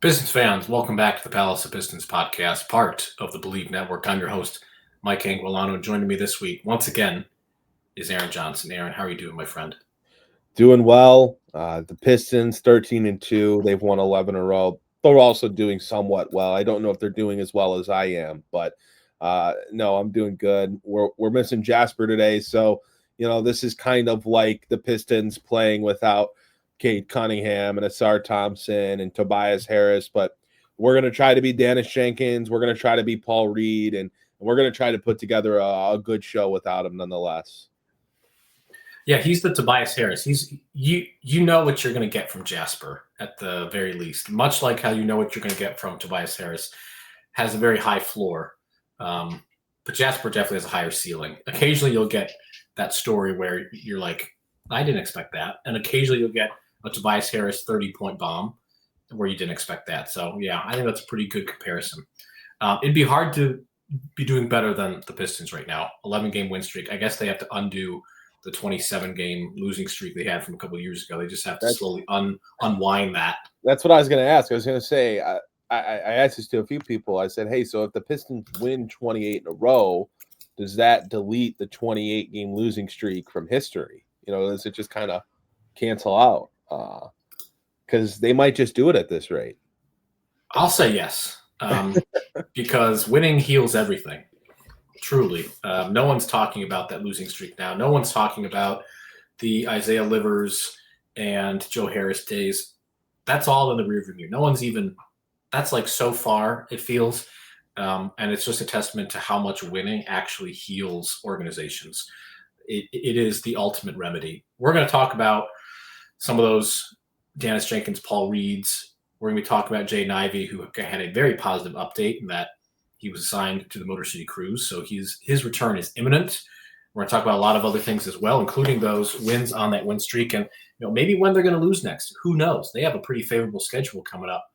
Pistons fans, welcome back to the Palace of Pistons Podcast, part of the Believe Network. I'm your host, Mike Anguilano, and joining me this week, once again, is Aaron Johnson. Aaron, how are you doing, my friend? Doing well. The Pistons 13-2. They've won 11 in a row. They're also doing somewhat well. I don't know if they're doing as well as I am, but no, I'm doing good. We're missing Jasper today, so this is kind of like the Pistons playing without Cade Cunningham and Asar Thompson and Tobias Harris, but we're going to try to be Dennis Jenkins. We're going to try to be Paul Reed, and we're going to try to put together a good show without him nonetheless. Yeah, he's the Tobias Harris. He's you know what you're going to get from Jasper at the very least, much like how you know what you're going to get from Tobias Harris. Has a very high floor, but Jasper definitely has a higher ceiling. Occasionally, you'll get that story where you're like, I didn't expect that, and occasionally you'll get a Tobias Harris 30-point bomb where you didn't expect that. So yeah, I think that's a pretty good comparison. It'd be hard to be doing better than the Pistons right now. 11-game win streak. I guess they have to undo the 27-game losing streak they had from a couple of years ago. They just have to slowly unwind that. That's what I was going to ask. I was going to say, I asked this to a few people. I said, hey, so if the Pistons win 28 in a row, does that delete the 28-game losing streak from history? Does it just kind of cancel out? Because they might just do it at this rate. I'll say yes, because winning heals everything. Truly. No one's talking about that losing streak now. No one's talking about the Isaiah Livers and Joe Harris days. That's all in the rearview mirror. No one's even – that's like so far, it feels. And it's just a testament to how much winning actually heals organizations. It is the ultimate remedy. We're going to talk about some of those Dennis Jenkins, Paul Reeds. We're going to be talking about Jaden Ivey, who had a very positive update in that he was assigned to the Motor City Cruise, so his return is imminent. We're going to talk about a lot of other things as well, including those wins on that win streak, and maybe when they're going to lose next. Who knows? They have a pretty favorable schedule coming up.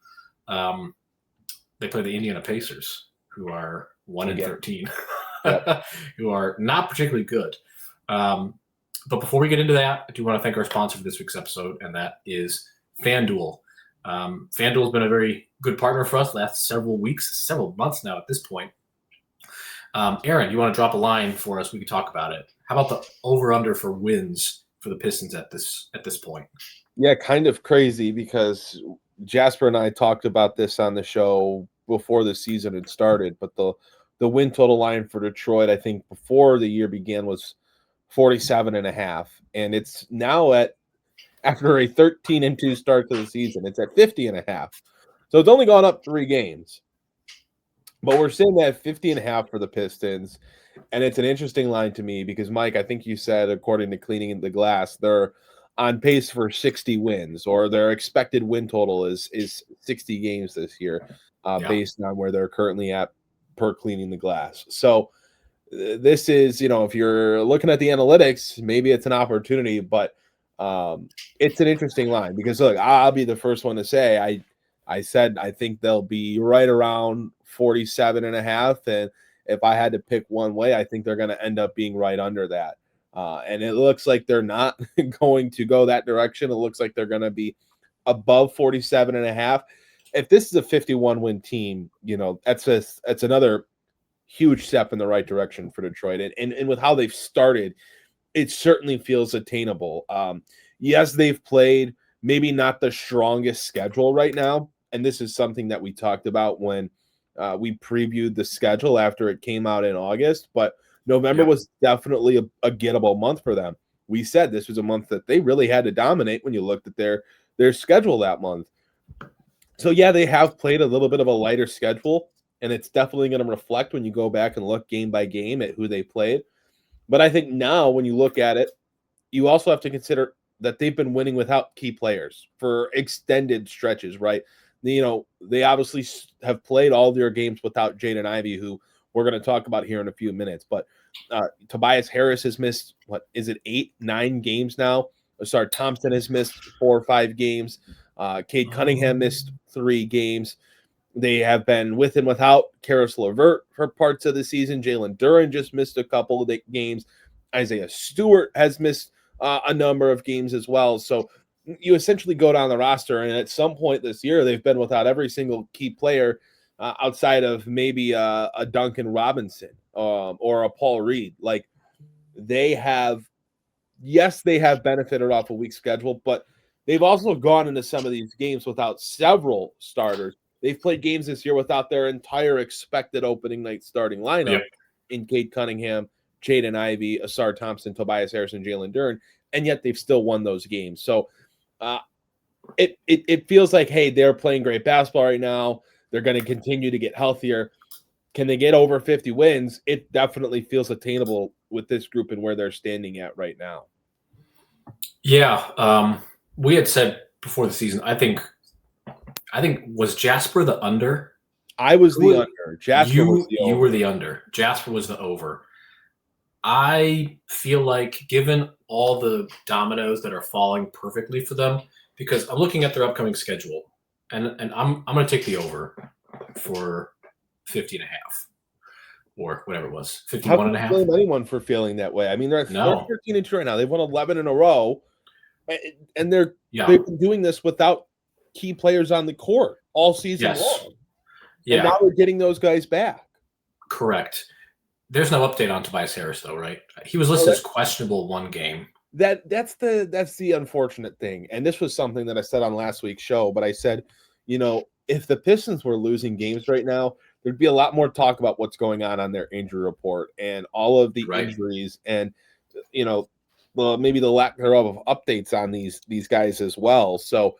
They play the Indiana Pacers, who are 1-13, who are not particularly good. But before we get into that, I do want to thank our sponsor for this week's episode, and that is FanDuel. FanDuel has been a very good partner for us the last several weeks, several months now at this point. Aaron, you want to drop a line for us? We can talk about it. How about the over-under for wins for the Pistons at this point? Yeah, kind of crazy because Jasper and I talked about this on the show before the season had started, but the win total line for Detroit, I think before the year began, was 47.5, and it's now after a 13-2 start to the season, it's at 50.5. So it's only gone up 3 games. But we're sitting at 50.5 for the Pistons. And it's an interesting line to me because, Mike, I think you said, according to Cleaning the Glass, they're on pace for 60 wins, or their expected win total is 60 games this year, based on where they're currently at per Cleaning the Glass. So this is, if you're looking at the analytics, maybe it's an opportunity, but it's an interesting line because, look, I'll be the first one to say I said I think they'll be right around 47.5, and if I had to pick one way, I think they're going to end up being right under that. And it looks like they're not going to go that direction. It looks like they're going to be above 47.5. If this is a 51-win team, that's another huge step in the right direction for Detroit. And with how they've started, it certainly feels attainable. Yes, they've played maybe not the strongest schedule right now. And this is something that we talked about when we previewed the schedule after it came out in August. But November was definitely a gettable month for them. We said this was a month that they really had to dominate when you looked at their schedule that month. So, yeah, they have played a little bit of a lighter schedule, and it's definitely going to reflect when you go back and look game by game at who they played. But I think now when you look at it, you also have to consider that they've been winning without key players for extended stretches, right? They obviously have played all their games without Jaden Ivey, who we're going to talk about here in a few minutes. But Tobias Harris has missed, 8, 9 games now? Sorry, Thompson has missed 4 or 5 games. Cade Cunningham missed 3 games. They have been with and without Karis LeVert for parts of the season. Jalen Duren just missed a couple of games. Isaiah Stewart has missed a number of games as well. So you essentially go down the roster, and at some point this year, they've been without every single key player outside of maybe a Duncan Robinson or a Paul Reed. Like they have benefited off a weak schedule, but they've also gone into some of these games without several starters. They've played games this year without their entire expected opening night starting lineup in Cade Cunningham, Jaden Ivey, Asar Thompson, Tobias Harris, and Jalen Duren, and yet they've still won those games. So it feels like, hey, they're playing great basketball right now. They're going to continue to get healthier. Can they get over 50 wins? It definitely feels attainable with this group and where they're standing at right now. Yeah, we had said before the season, I think was Jasper the under? I was the under. Jasper was the over. You were the under. Jasper was the over. I feel like given all the dominoes that are falling perfectly for them, because I'm looking at their upcoming schedule, and I'm going to take the over for 50 and a half or whatever it was, 51 and a half. How can you blame anyone for feeling that way? I mean, they're 13-2 right now. They've won 11 in a row, and they've been doing this without key players on the court all season long. Yeah. And now they're getting those guys back. Correct. There's no update on Tobias Harris, though, right? He was listed as questionable one game. That's the unfortunate thing. And this was something that I said on last week's show, but I said, if the Pistons were losing games right now, there'd be a lot more talk about what's going on their injury report and all of the injuries and, maybe the lack thereof of updates on these guys as well. So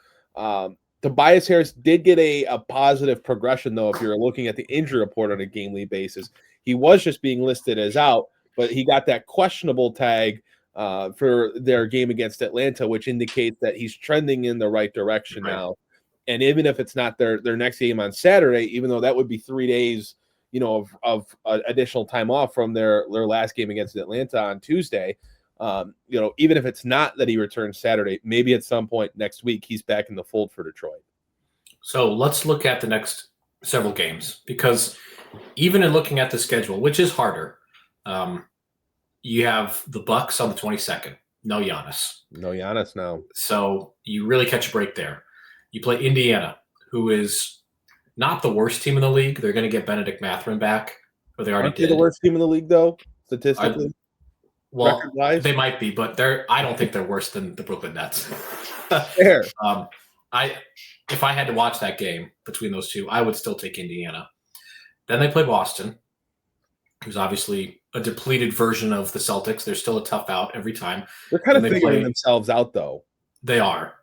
Tobias Harris did get a positive progression, though, if you're looking at the injury report on a game-lead basis. He was just being listed as out, but he got that questionable tag for their game against Atlanta, which indicates that he's trending in the right direction now. And even if it's not their next game on Saturday, even though that would be 3 days, of additional time off from their last game against Atlanta on Tuesday, even if it's not that he returns Saturday, maybe at some point next week he's back in the fold for Detroit. So let's look at the next several games, because even in looking at the schedule, which is harder, you have the Bucks on the 22nd. No Giannis. No Giannis now. So you really catch a break there. You play Indiana, who is not the worst team in the league. They're going to get Benedict Mathurin back, or they already did. The worst team in the league, though, statistically? Well, they might be, but I don't think they're worse than the Brooklyn Nets. Fair. If I had to watch that game between those two, I would still take Indiana. Then they play Boston, who's obviously a depleted version of the Celtics. They're still a tough out every time. They're kind of figuring themselves out, though. They are,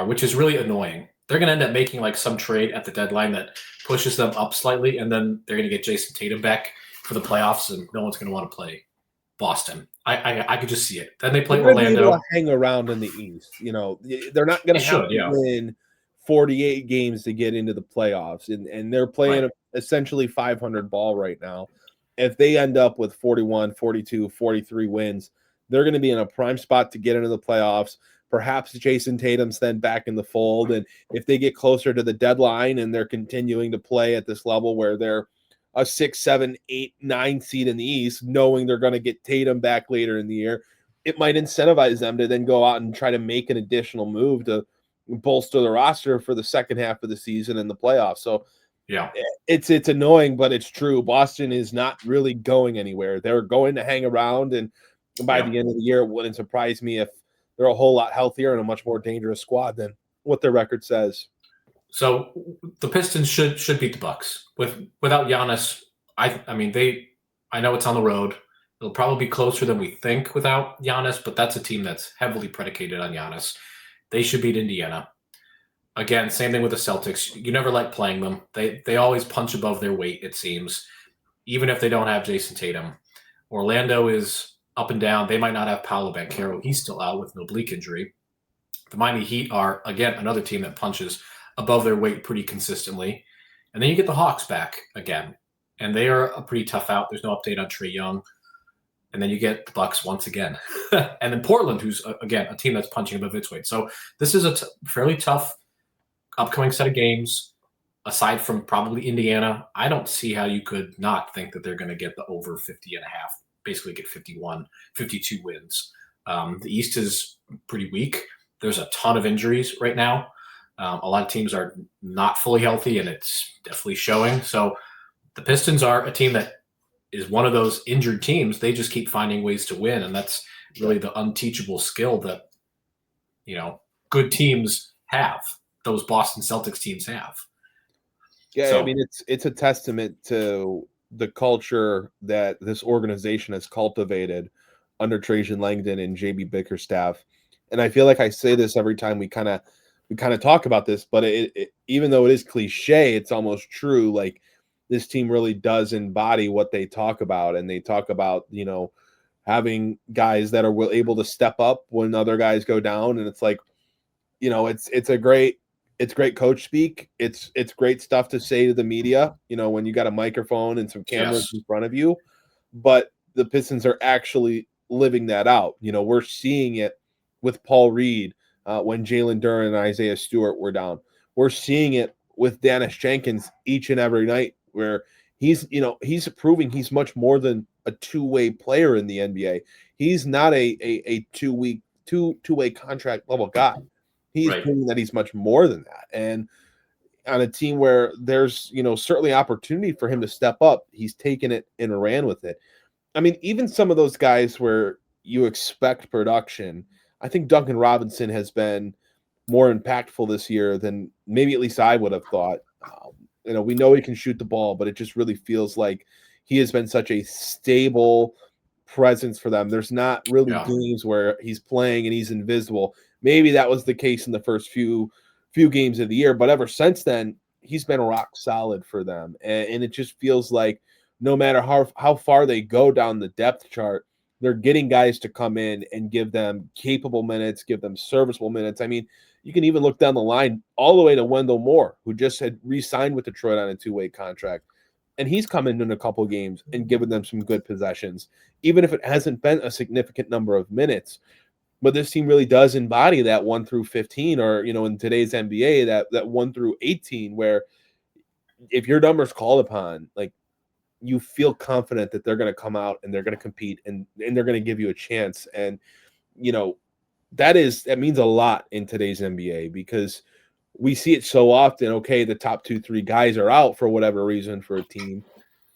which is really annoying. They're going to end up making like some trade at the deadline that pushes them up slightly, and then they're going to get Jason Tatum back for the playoffs, and no one's going to want to play Boston. I could just see it. Then they play Orlando. Hang around in the East. They're not going to have to win 48 games to get into the playoffs, and they're playing essentially 500 ball right now. If they end up with 41, 42, 43 wins, they're going to be in a prime spot to get into the playoffs. Perhaps Jason Tatum's then back in the fold, and if they get closer to the deadline and they're continuing to play at this level where they're a 6, 7, 8, 9 seed in the East, knowing they're going to get Tatum back later in the year, it might incentivize them to then go out and try to make an additional move to bolster the roster for the second half of the season and the playoffs. So it's annoying, but it's true. Boston is not really going anywhere. They're going to hang around, and by the end of the year, it wouldn't surprise me if they're a whole lot healthier and a much more dangerous squad than what their record says. So the Pistons should beat the Bucks. Without Giannis, I know it's on the road. It'll probably be closer than we think without Giannis, but that's a team that's heavily predicated on Giannis. They should beat Indiana. Again, same thing with the Celtics. You never like playing them. They always punch above their weight, it seems, even if they don't have Jason Tatum. Orlando is up and down. They might not have Paolo Banchero. He's still out with an oblique injury. The Miami Heat are, again, another team that punches above their weight pretty consistently. And then you get the Hawks back again, and they are a pretty tough out. There's no update on Trae Young. And then you get the Bucks once again. And then Portland, who's, again, a team that's punching above its weight. So this is a fairly tough upcoming set of games. Aside from probably Indiana, I don't see how you could not think that they're going to get the over 50 and a half, basically get 51, 52 wins. The East is pretty weak. there's a ton of injuries right now. A lot of teams are not fully healthy, and it's definitely showing. So the Pistons are a team that is one of those injured teams. They just keep finding ways to win, and that's really the unteachable skill that, good teams have. Those Boston Celtics teams have. Yeah, so, I mean, it's a testament to the culture that this organization has cultivated under Trajan Langdon and JB Bickerstaff. And I feel like I say this every time we kind of talk about this, but it even though it is cliche, it's almost true. Like, this team really does embody what they talk about, and they talk about, having guys that are able to step up when other guys go down. And it's like, it's great coach speak. It's great stuff to say to the media, when you got a microphone and some cameras in front of you. But the Pistons are actually living that out. We're seeing it with Paul Reed when Jalen Duren and Isaiah Stewart were down. We're seeing it with Dennis Jenkins each and every night, where he's proving he's much more than a two-way player in the NBA. He's not a two-way contract level guy. He's proving that he's much more than that. And on a team where there's, certainly opportunity for him to step up, he's taken it and ran with it. I mean, even some of those guys where you expect production, I think Duncan Robinson has been more impactful this year than maybe at least I would have thought. We know he can shoot the ball, but it just really feels like he has been such a stable presence for them. There's not really games where he's playing and he's invisible. Maybe that was the case in the first few games of the year, but ever since then, he's been rock solid for them. And it just feels like no matter how far they go down the depth chart, they're getting guys to come in and give them capable minutes, give them serviceable minutes. I mean, you can even look down the line all the way to Wendell Moore, who just had re-signed with Detroit on a two-way contract. And he's come in a couple games and given them some good possessions, even if it hasn't been a significant number of minutes. But this team really does embody that 1 through 15, or, in today's NBA, that 1 through 18, where if your number's called upon, like, you feel confident that they're going to come out and they're going to compete and they're going to give you a chance. And, that means a lot in today's NBA, because we see it so often. Okay, the top 2-3 guys are out for whatever reason for a team,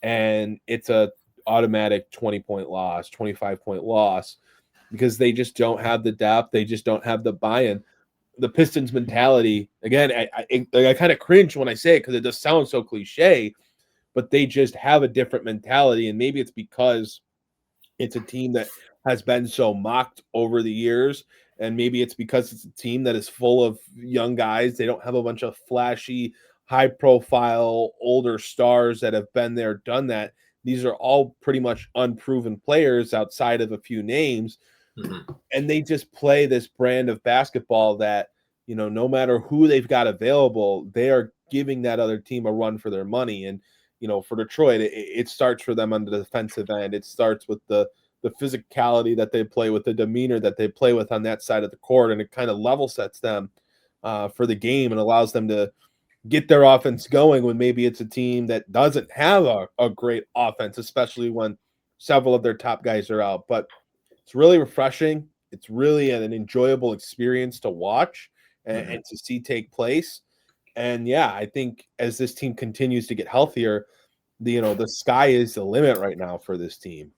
and it's a automatic 20-point loss, 25-point loss, because they just don't have the depth. They just don't have the buy-in. The Pistons mentality, again, I kind of cringe when I say it because it just sounds so cliche, but they just have a different mentality. And maybe it's because it's a team that has been so mocked over the years. And maybe it's because it's a team that is full of young guys. They don't have a bunch of flashy, high-profile, older stars that have been there, done that. These are all pretty much unproven players outside of a few names. Mm-hmm. And they just play this brand of basketball that, no matter who they've got available, they are giving that other team a run for their money. And, for Detroit, it starts for them on the defensive end. It starts with the physicality that they play with, the demeanor that they play with on that side of the court, and it kind of level sets them for the game and allows them to get their offense going when maybe it's a team that doesn't have a great offense, especially when several of their top guys are out. But it's really refreshing. It's really an enjoyable experience to watch and to see take place. And yeah, I think as this team continues to get healthier, the sky is the limit right now for this team.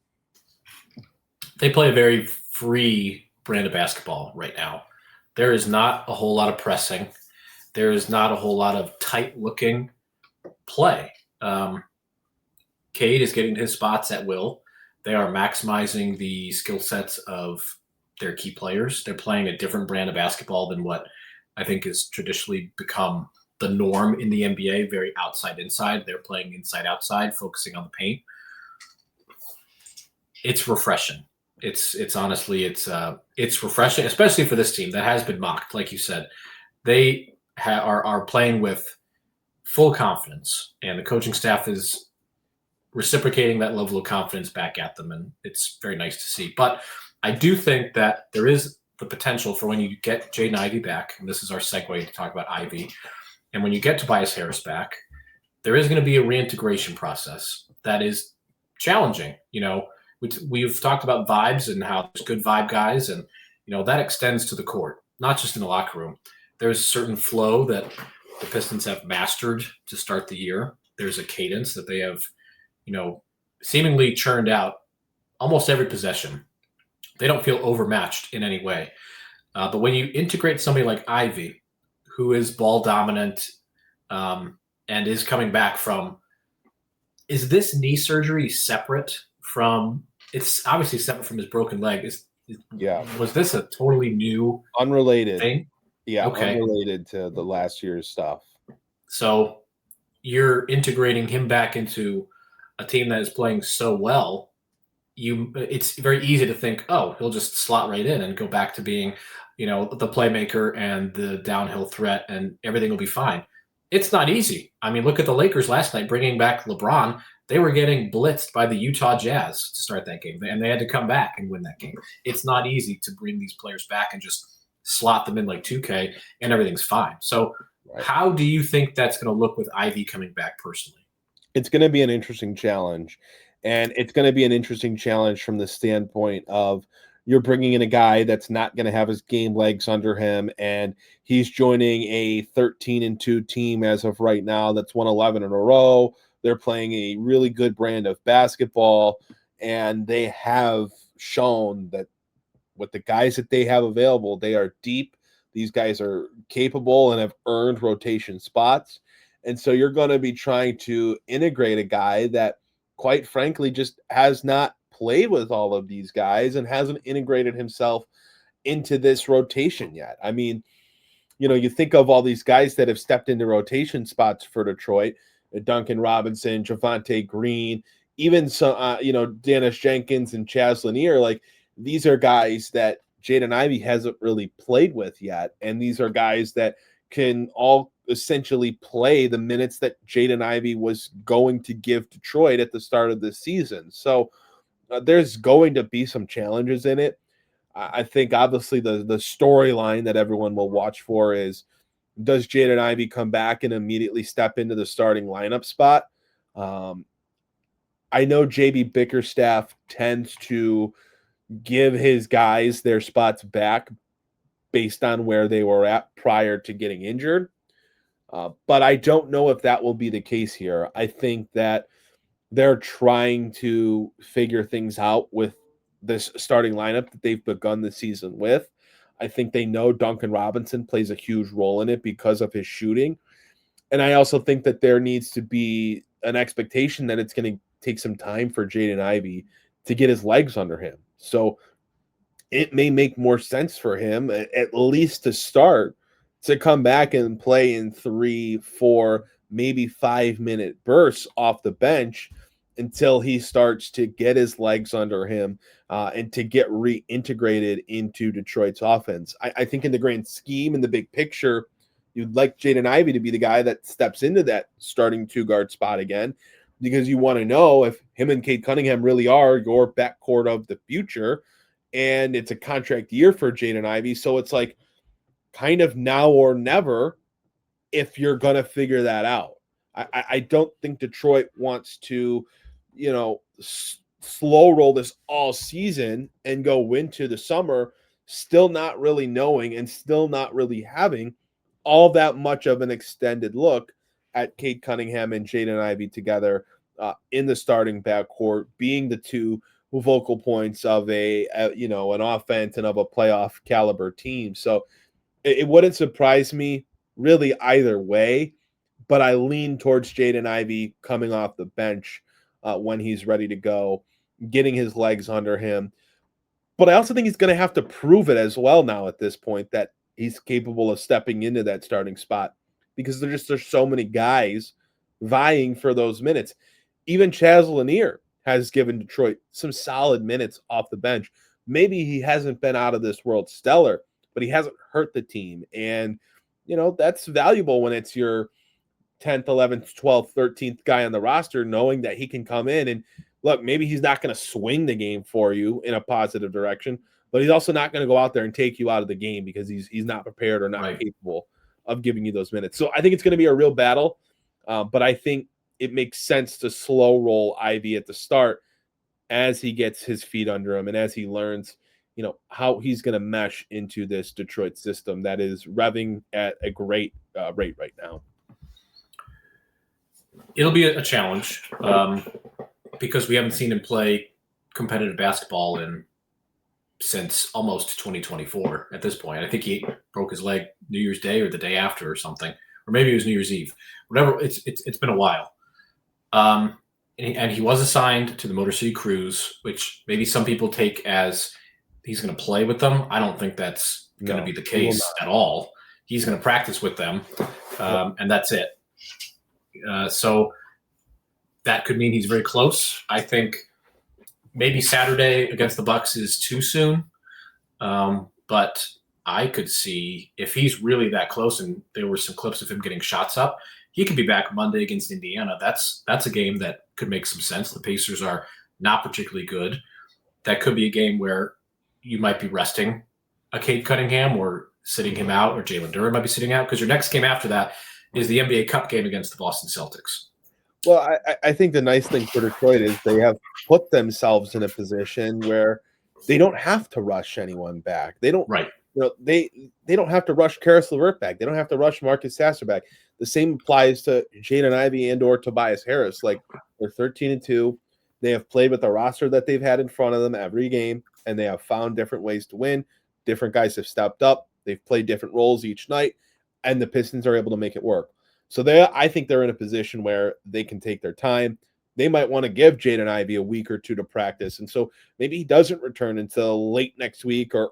They play a very free brand of basketball right now. There is not a whole lot of pressing. There is not a whole lot of tight-looking play. Cade is getting his spots at will. They are maximizing the skill sets of their key players. They're playing a different brand of basketball than what I think has traditionally become the norm in the NBA, very outside-inside. They're playing inside-outside, focusing on the paint. It's refreshing. It's honestly, it's refreshing, especially for this team that has been mocked. Like you said, they are playing with full confidence, and the coaching staff is reciprocating that level of confidence back at them, and it's very nice to see. But I do think that there is the potential for when you get Jaden Ivey back, and this is our segue to talk about Ivy, and when you get Tobias Harris back, there is going to be a reintegration process that is challenging. We've talked about vibes and how there's good vibe guys, and that extends to the court. not just in the locker room. There's a certain flow that the Pistons have mastered to start the year. There's a cadence that they have, seemingly churned out almost every possession. They don't feel overmatched in any way. But when you integrate somebody like Ivey, who is ball dominant and is coming back from, is this knee surgery separate from? It's obviously separate from his broken leg. Was this a totally new, unrelated thing? Yeah, Okay. unrelated to the last year's stuff. So you're integrating him back into a team that is playing so well. It's very easy to think, oh, he'll just slot right in and go back to being, the playmaker and the downhill threat, and everything will be fine. It's not easy. I mean, look at the Lakers last night bringing back LeBron. They were getting blitzed by the Utah Jazz to start that game, and they had to come back and win that game. It's not easy to bring these players back and just slot them in like 2K and everything's fine. So How do you think that's going to look with Ivey coming back personally? It's going to be an interesting challenge. And it's going to be an interesting challenge from the standpoint of you're bringing in a guy that's not going to have his game legs under him, and he's joining a 13-2 team as of right now that's won 11 in a row. They're playing a really good brand of basketball, and they have shown that with the guys that they have available, they are deep. These guys are capable and have earned rotation spots. And so you're going to be trying to integrate a guy that, quite frankly, just has not played with all of these guys and hasn't integrated himself into this rotation yet. I mean, you think of all these guys that have stepped into rotation spots for Detroit, Duncan Robinson, Javonte Green, even some, Dennis Jenkins and Chaz Lanier. Like, these are guys that Jaden Ivey hasn't really played with yet. And these are guys that can all essentially play the minutes that Jaden Ivey was going to give Detroit at the start of this season. So there's going to be some challenges in it. I think obviously the storyline that everyone will watch for is, does Jaden Ivey come back and immediately step into the starting lineup spot? I know JB Bickerstaff tends to give his guys their spots back based on where they were at prior to getting injured. But I don't know if that will be the case here. I think that they're trying to figure things out with this starting lineup that they've begun the season with. I think they know Duncan Robinson plays a huge role in it because of his shooting. And I also think that there needs to be an expectation that it's going to take some time for Jaden Ivey to get his legs under him. So it may make more sense for him, at least to start, to come back and play in 3, 4, maybe 5-minute bursts off the bench until he starts to get his legs under him and to get reintegrated into Detroit's offense. I think in the grand scheme, in the big picture, you'd like Jaden Ivey to be the guy that steps into that starting 2-guard spot again, because you want to know if him and Cade Cunningham really are your backcourt of the future. And it's a contract year for Jaden Ivey. So it's like kind of now or never if you're going to figure that out. I don't think Detroit wants to, slow roll this all season and go into the summer still not really knowing and still not really having all that much of an extended look at Cade Cunningham and Jaden Ivey together in the starting backcourt, being the two vocal points of an offense and of a playoff caliber team. So it wouldn't surprise me really either way, but I lean towards Jaden Ivey coming off the bench when he's ready to go, getting his legs under him. But I also think he's going to have to prove it as well now at this point that he's capable of stepping into that starting spot, because there's so many guys vying for those minutes. Even Chaz Lanier has given Detroit some solid minutes off the bench. Maybe he hasn't been out of this world stellar, but he hasn't hurt the team. And, that's valuable when it's your 10th, 11th, 12th, 13th guy on the roster, knowing that he can come in and look, maybe he's not going to swing the game for you in a positive direction, but he's also not going to go out there and take you out of the game because he's not prepared or not capable of giving you those minutes. So I think it's going to be a real battle, but I think it makes sense to slow roll Ivey at the start as he gets his feet under him and as he learns, how he's going to mesh into this Detroit system that is revving at a great rate right now. It'll be a challenge because we haven't seen him play competitive basketball since almost 2024 at this point. I think he broke his leg New Year's Day or the day after or something, or maybe it was New Year's Eve. Whatever, it's been a while. And he was assigned to the Motor City Cruise, which maybe some people take as he's going to play with them. I don't think that's going to be the case at all. He's going to practice with them, and that's it. So that could mean he's very close. I think maybe Saturday against the Bucks is too soon, but I could see if he's really that close, and there were some clips of him getting shots up, he could be back Monday against Indiana. That's a game that could make some sense. The Pacers are not particularly good. That could be a game where you might be resting a Cade Cunningham or sitting him out, or Jalen Duren might be sitting out, because your next game after that is the NBA Cup game against the Boston Celtics. Well, I think the nice thing for Detroit is they have put themselves in a position where they don't have to rush anyone back. They don't, right. They don't have to rush Karis LeVert back. They don't have to rush Marcus Sasser back. The same applies to Jaden Ivey and or Tobias Harris. Like, they're 13-2. They have played with the roster that they've had in front of them every game, and they have found different ways to win. Different guys have stepped up. They've played different roles each night, and the Pistons are able to make it work. So I think they're in a position where they can take their time. They might want to give Jaden Ivey a week or two to practice. And so maybe he doesn't return until late next week or,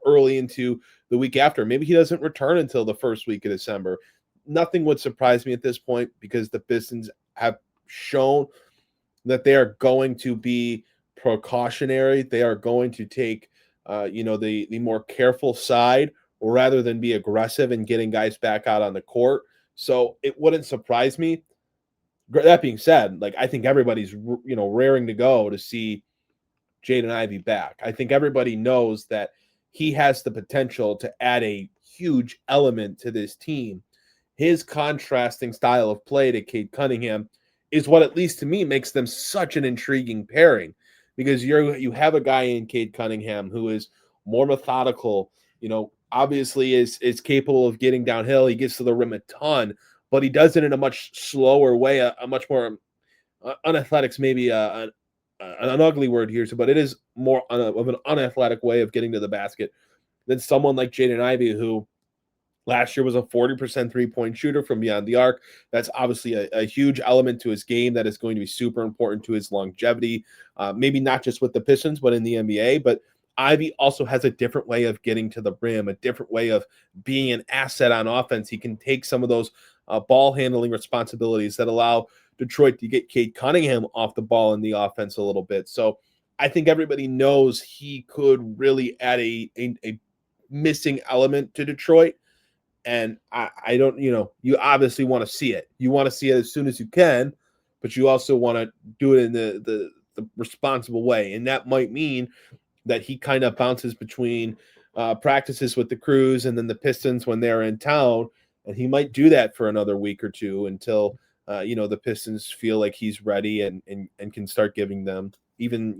early into the week after. Maybe he doesn't return until the first week of December. Nothing would surprise me at this point, because the Pistons have shown that they are going to be precautionary. They are going to take, the more careful side rather than be aggressive and getting guys back out on the court. So it wouldn't surprise me. That being said, I think everybody's, raring to go to see Jaden Ivey back. I think everybody knows that he has the potential to add a huge element to this team. His contrasting style of play to Cade Cunningham is what, at least to me, makes them such an intriguing pairing, because you have a guy in Cade Cunningham who is more methodical, obviously is capable of getting downhill. He gets to the rim a ton, but he does it in a much slower way, a much more unathletics, maybe an ugly word here, but it is more of an unathletic way of getting to the basket than someone like Jaden Ivey, who last year was a 40% three-point shooter from beyond the arc. That's obviously a huge element to his game that is going to be super important to his longevity, maybe not just with the Pistons, but in the NBA. But Ivey also has a different way of getting to the rim, a different way of being an asset on offense. He can take some of those ball handling responsibilities that allow Detroit to get Cade Cunningham off the ball in the offense a little bit. So I think everybody knows he could really add a missing element to Detroit. And I don't, you obviously want to see it. You want to see it as soon as you can, but you also want to do it in the responsible way. And that might mean that he kind of bounces between practices with the Crews and then the Pistons when they're in town. And he might do that for another week or two until, the Pistons feel like he's ready and can start giving them even,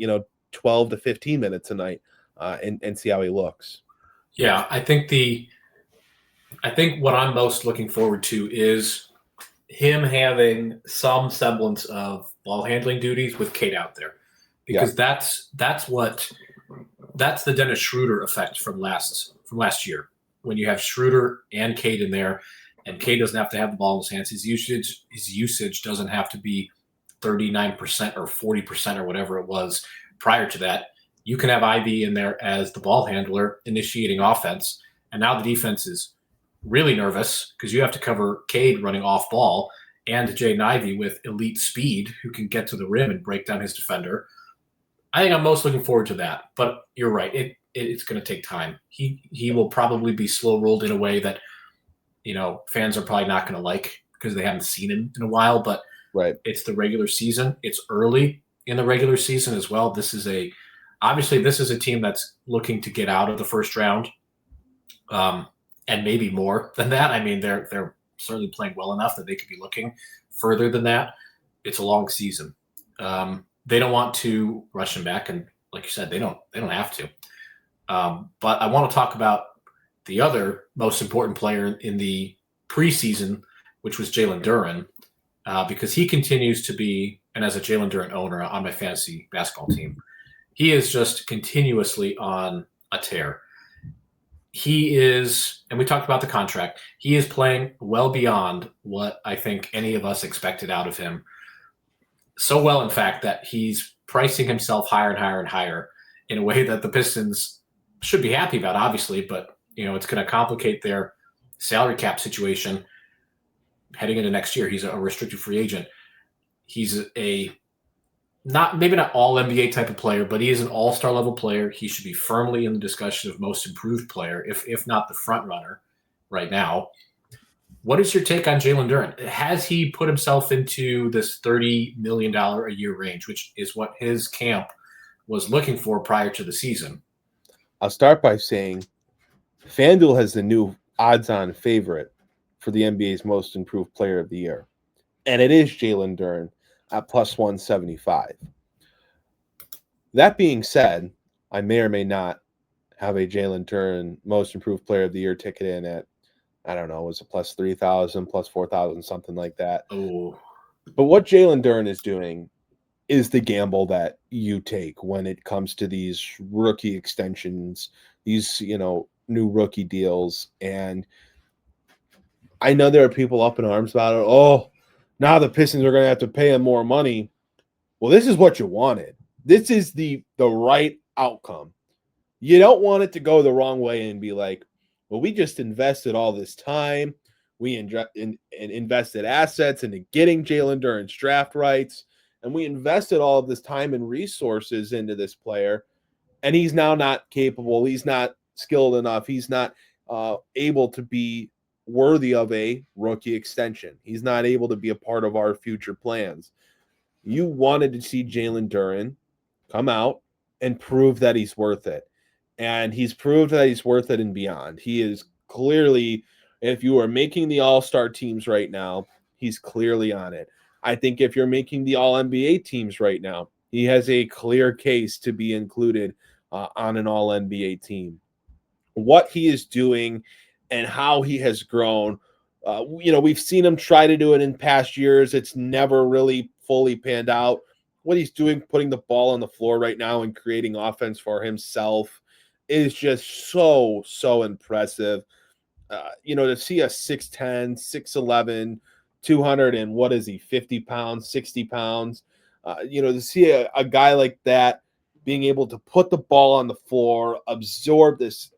12 to 15 minutes a night and see how he looks. Yeah, I think what I'm most looking forward to is him having some semblance of ball handling duties with Cade out there, because that's the Dennis Schroeder effect from last year, when you have Schroeder and Cade in there, and Cade doesn't have to have the ball in his hands. His usage doesn't have to be 39% or 40% or whatever it was prior to that. You can have Ivy in there as the ball handler initiating offense, and now the defense is really nervous because you have to cover Cade running off ball and Jaden Ivey with elite speed who can get to the rim and break down his defender. I think I'm most looking forward to that, but you're right. It's going to take time. He will probably be slow rolled in a way that, fans are probably not going to like because they haven't seen him in a while, but right. It's the regular season. It's early in the regular season as well. This is a team that's looking to get out of the first round. And maybe more than that. I mean, they're certainly playing well enough that they could be looking further than that. It's a long season. They don't want to rush him back, and like you said, they don't have to. But I want to talk about the other most important player in the preseason, which was Jalen Duren, because he continues to be, and as a Jalen Duren owner on my fantasy basketball team, he is just continuously on a tear. He is, and we talked about the contract, he is playing well beyond what I think any of us expected out of him. So well, in fact, that he's pricing himself higher and higher and higher in a way that the Pistons should be happy about, obviously, but it's going to complicate their salary cap situation heading into next year. He's a restricted free agent. He's maybe not all NBA type of player, but he is an all-star level player. He should be firmly in the discussion of most improved player, if not the front runner right now. What is your take on Jalen Duren? Has he put himself into this $30 million a year range, which is what his camp was looking for prior to the season? I'll start by saying FanDuel has the new odds-on favorite for the NBA's most improved player of the year, and it is Jalen Duren at plus 175. That being said, I may or may not have a Jalen Duren most improved player of the year ticket in at, I don't know, was it plus 3,000, plus 4,000, something like that. Oh, but what Jalen Duren is doing is the gamble that you take when it comes to these rookie extensions, these, new rookie deals. And I know there are people up in arms about it. Oh, now the Pistons are going to have to pay him more money. Well, this is what you wanted. This is the right outcome. You don't want it to go the wrong way and be like, well, we just invested all this time. We invested assets into getting Jalen Duren's draft rights, and we invested all of this time and resources into this player, and he's now not capable. He's not skilled enough. He's not able to be worthy of a rookie extension. He's not able to be a part of our future plans. You wanted to see Jalen Duren come out and prove that he's worth it. And he's proved that he's worth it and beyond. He is clearly, if you are making the all-star teams right now, he's clearly on it. I think if you're making the all-NBA teams right now, he has a clear case to be included on an all-NBA team. What he is doing and how he has grown, we've seen him try to do it in past years. It's never really fully panned out. What he's doing, putting the ball on the floor right now and creating offense for himself, is just so impressive. To see a 6'10", 6'11", 200 and what is he, 50 pounds, 60 pounds, to see a guy like that being able to put the ball on the floor, absorb this,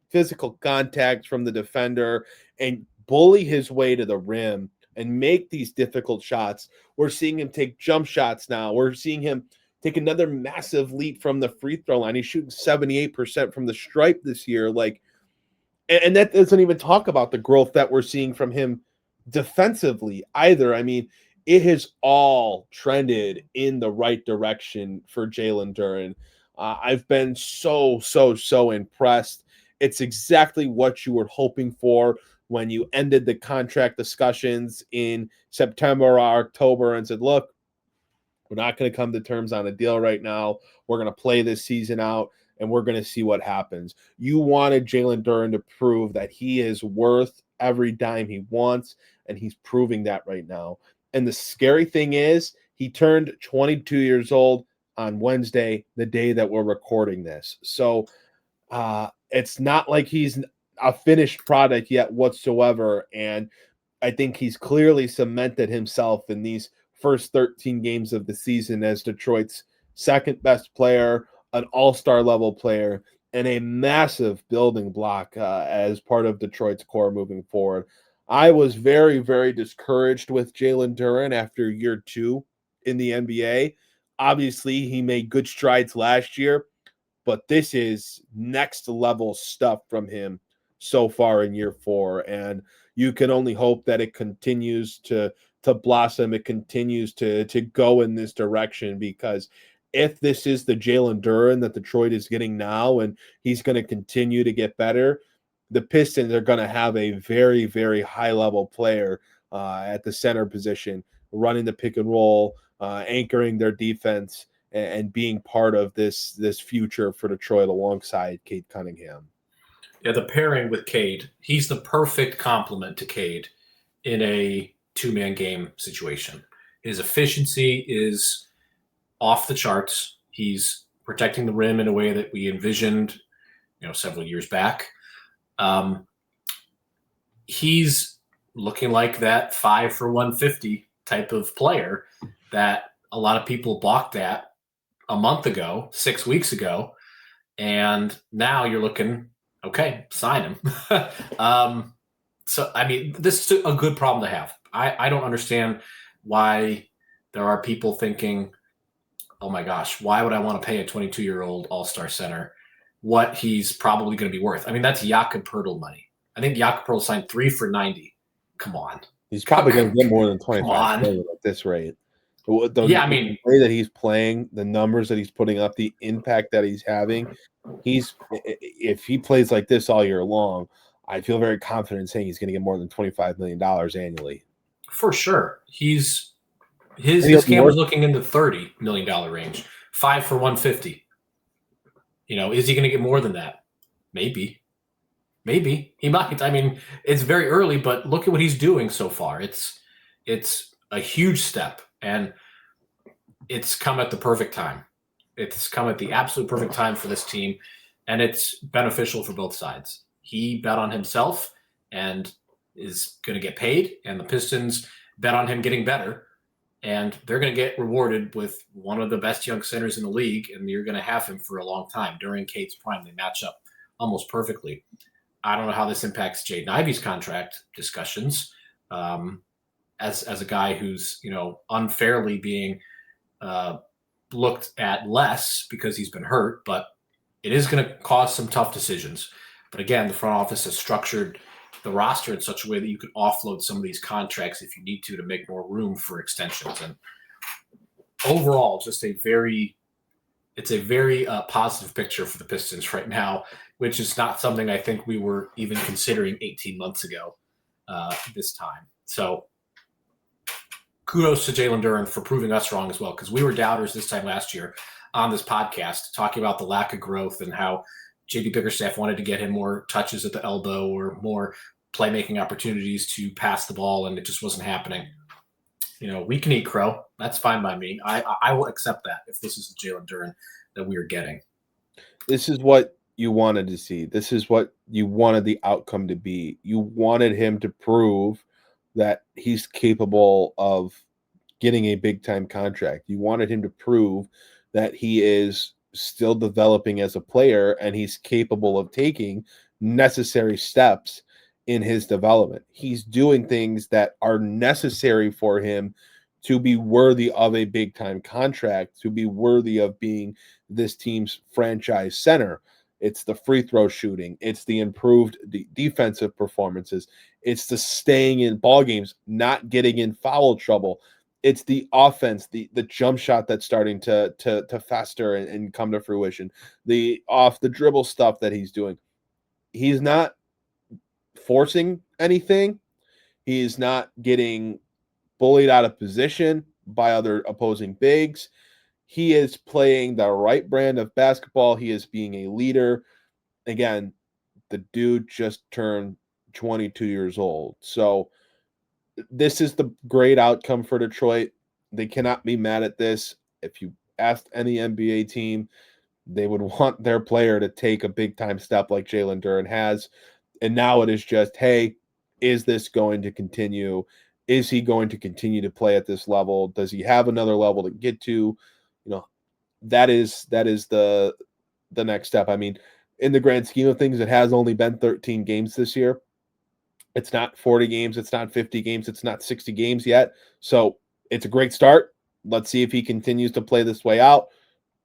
physical contact from the defender and bully his way to the rim and make these difficult shots. We're seeing him take jump shots now. We're seeing him take another massive leap from the free throw line. He's shooting 78% from the stripe this year. And that doesn't even talk about the growth that we're seeing from him defensively either. I mean, it has all trended in the right direction for Jalen Duren. I've been so impressed. It's exactly what you were hoping for when you ended the contract discussions in September or October and said, look, we're not going to come to terms on a deal right now. We're going to play this season out, and we're going to see what happens. You wanted Jalen Duren to prove that he is worth every dime he wants, and he's proving that right now. And the scary thing is he turned 22 years old on Wednesday, the day that we're recording this. So it's not like he's a finished product yet whatsoever, and I think he's clearly cemented himself in these first 13 games of the season as Detroit's second best player, an all-star level player, and a massive building block as part of Detroit's core moving forward. I was very, very discouraged with Jalen Duren after year 2 in the NBA. Obviously, he made good strides last year, but this is next level stuff from him so far in year 4. And you can only hope that it continues to blossom. It continues to go in this direction, because if this is the Jalen Duren that Detroit is getting now, and he's going to continue to get better, the Pistons are going to have a very, very high level player at the center position, running the pick and roll, anchoring their defense. and being part of this future for Detroit alongside Cade Cunningham. Yeah, the pairing with Cade, he's the perfect complement to Cade in a two-man game situation. His efficiency is off the charts. He's protecting the rim in a way that we envisioned, several years back. He's looking like that 5 for 150 type of player that a lot of people balked at a month ago, 6 weeks ago, and now you're looking, okay, sign him. So, I mean, this is a good problem to have. I don't understand why there are people thinking, oh my gosh, why would I want to pay a 22-year-old all-star center what he's probably going to be worth? I mean, that's Jakob Poeltl money. I think Jakob Poeltl signed 3 for $90. Come on. He's probably going to get more than 25 million at this rate. The way that he's playing, the numbers that he's putting up, the impact that he's having, if he plays like this all year long, I feel very confident saying he's going to get more than $25 million annually. For sure. His camp was looking in the $30 million range, 5 for 150. Is he going to get more than that? Maybe he might. I mean, it's very early, but look at what he's doing so far. It's a huge step, and it's come at the perfect time. It's come at the absolute perfect time for this team, and it's beneficial for both sides. He bet on himself and is going to get paid, and the Pistons bet on him getting better, and they're going to get rewarded with one of the best young centers in the league, and you're going to have him for a long time. During Cade's prime, they match up almost perfectly. I don't know how this impacts Jaden Ivey's contract discussions as a guy who's, unfairly being looked at less because he's been hurt, but it is going to cause some tough decisions. But again, the front office has structured the roster in such a way that you can offload some of these contracts if you need to make more room for extensions. And overall, just a very positive picture for the Pistons right now, which is not something I think we were even considering 18 months ago this time. So kudos to Jalen Duren for proving us wrong as well, because we were doubters this time last year on this podcast, talking about the lack of growth and how JD Bickerstaff wanted to get him more touches at the elbow or more playmaking opportunities to pass the ball, and it just wasn't happening. We can eat crow. That's fine by me. I will accept that if this is the Jalen Duren that we are getting. This is what you wanted to see. This is what you wanted the outcome to be. You wanted him to prove that he's capable of getting a big-time contract. You wanted him to prove that he is still developing as a player and he's capable of taking necessary steps in his development. He's doing things that are necessary for him to be worthy of a big-time contract, to be worthy of being this team's franchise center. It's the free throw shooting. It's the improved defensive performances. It's the staying in ball games, not getting in foul trouble. It's the offense, the jump shot that's starting to fester and come to fruition. The off the dribble stuff that he's doing. He's not forcing anything. He's not getting bullied out of position by other opposing bigs. He is playing the right brand of basketball. He is being a leader. Again, the dude just turned 22 years old. So this is the great outcome for Detroit. They cannot be mad at this. If you asked any NBA team, they would want their player to take a big-time step like Jalen Duren has. And now it is just, hey, is this going to continue? Is he going to continue to play at this level? Does he have another level to get to? That is the next step. I mean, in the grand scheme of things, it has only been 13 games this year. It's not 40 games. It's not 50 games. It's not 60 games yet. So it's a great start. Let's see if he continues to play this way out.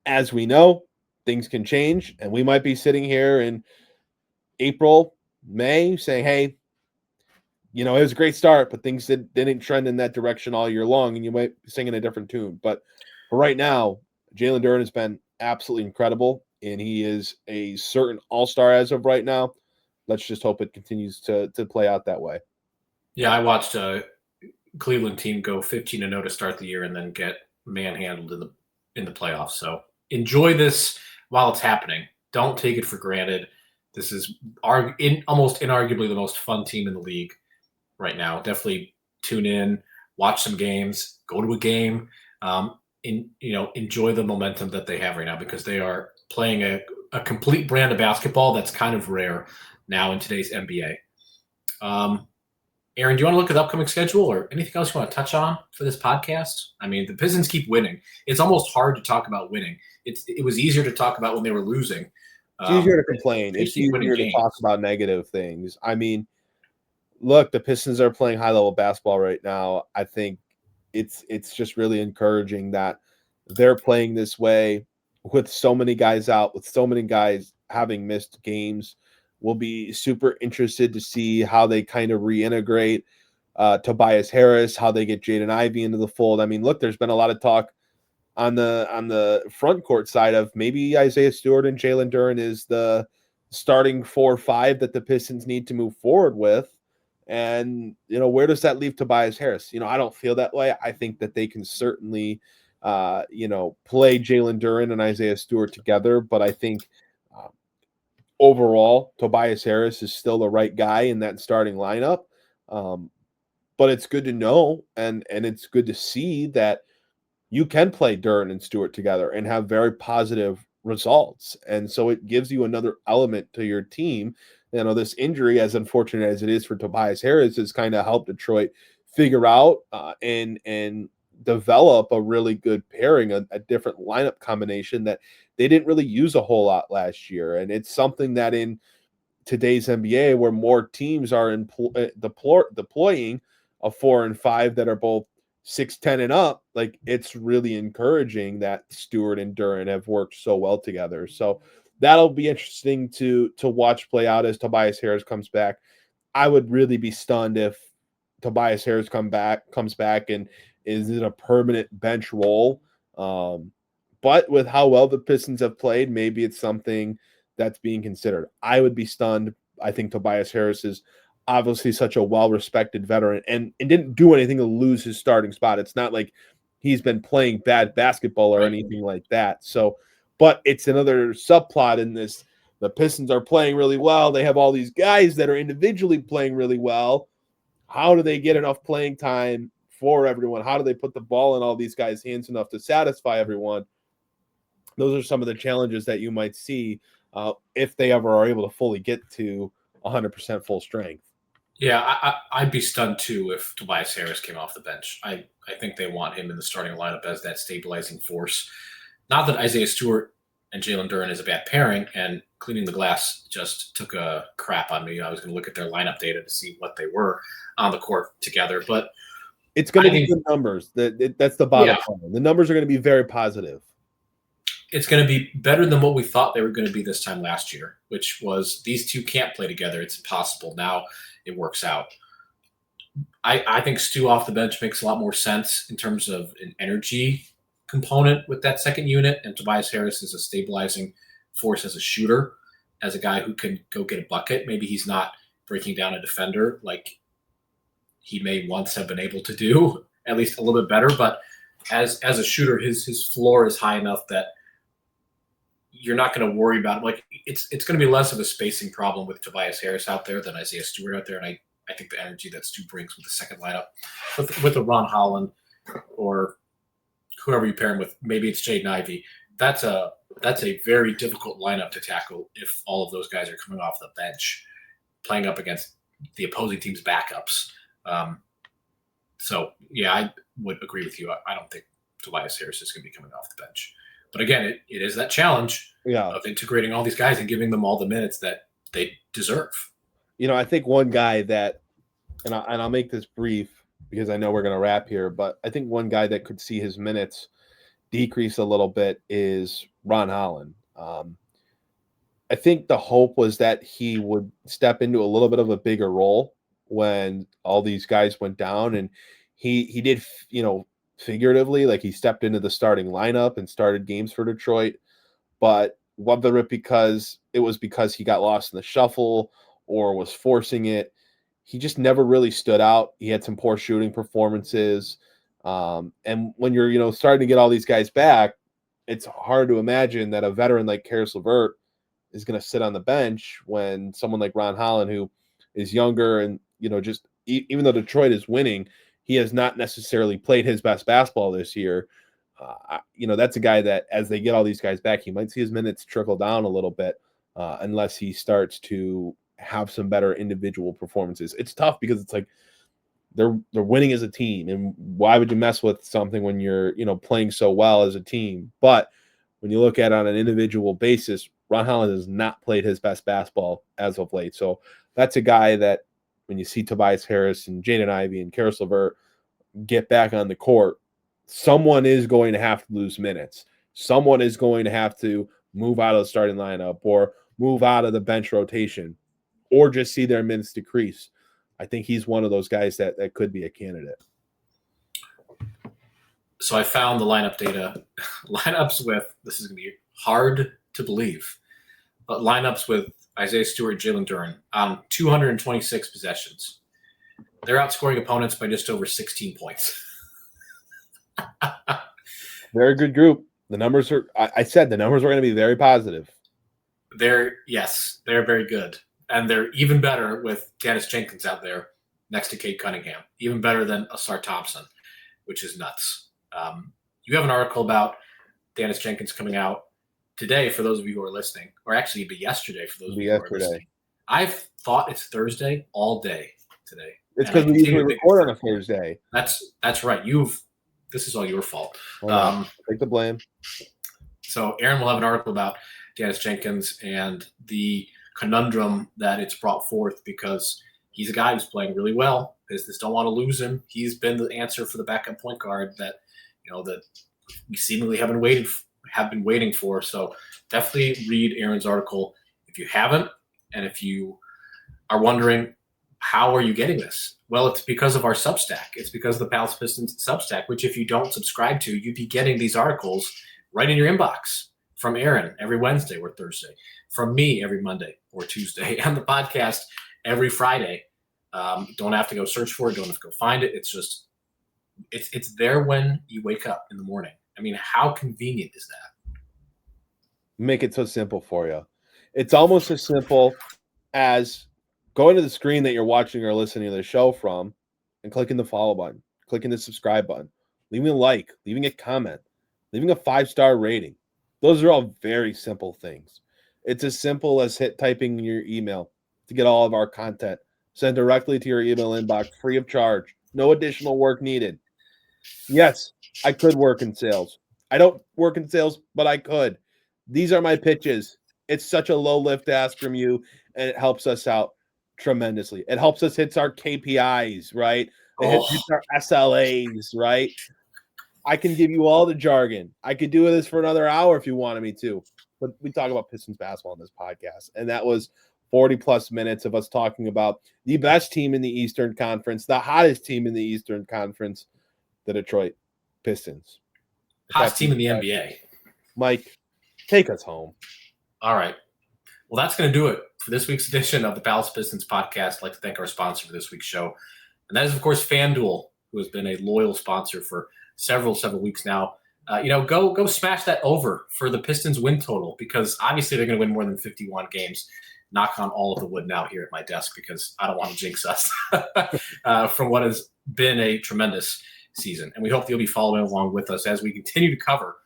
As we know, things can change, and we might be sitting here in April, May saying, hey, it was a great start, but things didn't trend in that direction all year long, and you might be singing a different tune. But for right now, Jalen Duren has been absolutely incredible, and he is a certain all-star as of right now. Let's just hope it continues to play out that way. Yeah, I watched a Cleveland team go 15-0 to start the year and then get manhandled in the in the playoffs. So enjoy this while it's happening. Don't take it for granted. This is almost inarguably the most fun team in the league right now. Definitely tune in, watch some games, go to a game, enjoy the momentum that they have right now, because they are playing a complete brand of basketball that's kind of rare now in today's NBA. Aaron, do you want to look at the upcoming schedule or anything else you want to touch on for this podcast? I mean, the Pistons keep winning. It's almost hard to talk about winning. It was easier to talk about when they were losing. It's easier to complain. It's easier to talk about negative things. I mean, look, the Pistons are playing high-level basketball right now. I think it's just really encouraging that they're playing this way with so many guys out, with so many guys having missed games. We'll be super interested to see how they kind of reintegrate Tobias Harris, how they get Jaden Ivey into the fold. I mean, look, there's been a lot of talk on the front court side of maybe Isaiah Stewart and Jalen Duren is the starting 4-5 that the Pistons need to move forward with. And, where does that leave Tobias Harris? I don't feel that way. I think that they can certainly, play Jalen Duren and Isaiah Stewart together. But I think overall, Tobias Harris is still the right guy in that starting lineup. But it's good to know, and it's good to see that you can play Duren and Stewart together and have very positive results. And so it gives you another element to your team. This injury, as unfortunate as it is for Tobias Harris, has kind of helped Detroit figure out and develop a really good pairing, a different lineup combination that they didn't really use a whole lot last year. And it's something that in today's NBA, where more teams are deploying a 4 and 5 that are both 6'10" and up, like, it's really encouraging that Stewart and Duren have worked so well together. So that'll be interesting to watch play out as Tobias Harris comes back. I would really be stunned if Tobias Harris comes back and is in a permanent bench role. But with how well the Pistons have played, maybe it's something that's being considered. I would be stunned. I think Tobias Harris is obviously such a well-respected veteran and didn't do anything to lose his starting spot. It's not like he's been playing bad basketball or anything like that. So, but it's another subplot in this. The Pistons are playing really well. They have all these guys that are individually playing really well. How do they get enough playing time for everyone? How do they put the ball in all these guys' hands enough to satisfy everyone? Those are some of the challenges that you might see if they ever are able to fully get to 100% full strength. Yeah, I'd be stunned too if Tobias Harris came off the bench. I think they want him in the starting lineup as that stabilizing force. Not that Isaiah Stewart and Jalen Duren is a bad pairing, and Cleaning the Glass just took a crap on me. I was going to look at their lineup data to see what they were on the court together, but it's going to be good numbers. That's the bottom line. The numbers are going to be very positive. It's going to be better than what we thought they were going to be this time last year, which was these two can't play together. It's impossible. Now it works out. I think Stu off the bench makes a lot more sense in terms of an energy component with that second unit, and Tobias Harris is a stabilizing force as a shooter, as a guy who can go get a bucket. Maybe he's not breaking down a defender like he may once have been able to do, at least a little bit better, but as a shooter, his floor is high enough that you're not going to worry about it. Like, it's going to be less of a spacing problem with Tobias Harris out there than Isaiah Stewart out there. And I think the energy that Stu brings with the second lineup, with a Ron Holland or whoever you pair him with, maybe it's Jaden Ivey. That's a very difficult lineup to tackle if all of those guys are coming off the bench, playing up against the opposing team's backups. So yeah, I would agree with you. I don't think Tobias Harris is going to be coming off the bench. But again, it is that challenge of integrating all these guys and giving them all the minutes that they deserve. I think one guy that, and I'll make this brief because I know we're going to wrap here, but I think one guy that could see his minutes decrease a little bit is Ron Holland. I think the hope was that he would step into a little bit of a bigger role when all these guys went down, and he did, figuratively, like he stepped into the starting lineup and started games for Detroit, but whether it was because he got lost in the shuffle or was forcing it, he just never really stood out. He had some poor shooting performances. And when you're, starting to get all these guys back, it's hard to imagine that a veteran like Karis LeVert is going to sit on the bench when someone like Ron Holland, who is younger and, just even though Detroit is winning, he has not necessarily played his best basketball this year. That's a guy that as they get all these guys back, he might see his minutes trickle down a little bit unless he starts to have some better individual performances. It's tough because it's like they're winning as a team, and why would you mess with something when you're playing so well as a team? But when you look at it on an individual basis, Ron Holland has not played his best basketball as of late. So that's a guy that when you see Tobias Harris and Jaden Ivey and Karis LeVert get back on the court, someone is going to have to lose minutes. Someone is going to have to move out of the starting lineup or move out of the bench rotation or just see their minutes decrease. I think he's one of those guys that could be a candidate. So I found the lineup data. Lineups with, this is going to be hard to believe, but lineups with Isaiah Stewart, Jalen Duren on 226 possessions. They're outscoring opponents by just over 16 points. Very good group. The numbers are, I said the numbers are going to be very positive. They're very good. And they're even better with Dennis Jenkins out there next to Cade Cunningham. Even better than Asar Thompson, which is nuts. You have an article about Dennis Jenkins coming out today for those of you who are listening, or actually it'd be yesterday for those of you who are listening. I've thought it's Thursday all day today. It's because we usually record on a Thursday. That's right. This is all your fault. Take the blame. So Aaron will have an article about Dennis Jenkins and the conundrum that it's brought forth because he's a guy who's playing really well. Pistons don't want to lose him. He's been the answer for the backup point guard that that we seemingly have been waiting for. So definitely read Aaron's article if you haven't, and if you are wondering how are you getting this? Well, it's because of our Substack. It's because of the Palace Pistons Substack, which if you don't subscribe to, you'd be getting these articles right in your inbox from Aaron every Wednesday or Thursday, from me every Monday or Tuesday, and the podcast every Friday. Don't have to go search for it. Don't have to go find it. It's just, it's there when you wake up in the morning. I mean, how convenient is that? Make it so simple for you. It's almost as simple as going to the screen that you're watching or listening to the show from and clicking the follow button, clicking the subscribe button, leaving a like, leaving a comment, leaving a 5-star rating. Those are all very simple things. It's as simple as typing in your email to get all of our content sent directly to your email inbox, free of charge. No additional work needed. Yes, I could work in sales. I don't work in sales, but I could. These are my pitches. It's such a low lift to ask from you, and it helps us out tremendously. It helps us hit our KPIs, right? It hits our SLAs, right? I can give you all the jargon. I could do this for another hour if you wanted me to. But we talk about Pistons basketball in this podcast, and that was 40-plus minutes of us talking about the best team in the Eastern Conference, the hottest team in the Eastern Conference, the Detroit Pistons. Hottest team in the NBA. Mike, take us home. All right. Well, that's going to do it for this week's edition of the Palace Pistons Podcast. I'd like to thank our sponsor for this week's show. And that is, of course, FanDuel, who has been a loyal sponsor for several weeks now. Go smash that over for the Pistons win total, because obviously they're going to win more than 51 games. Knock on all of the wood now here at my desk, because I don't want to jinx us from what has been a tremendous season. And we hope you'll be following along with us as we continue to cover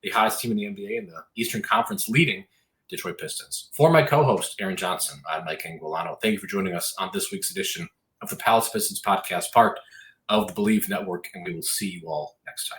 the hottest team in the NBA and the Eastern Conference leading Detroit Pistons. For my co-host, Aaron Johnson, I'm Mike Anguilano. Thank you for joining us on this week's edition of the Palace Pistons Podcast, part of the Believe Network, and we will see you all next time.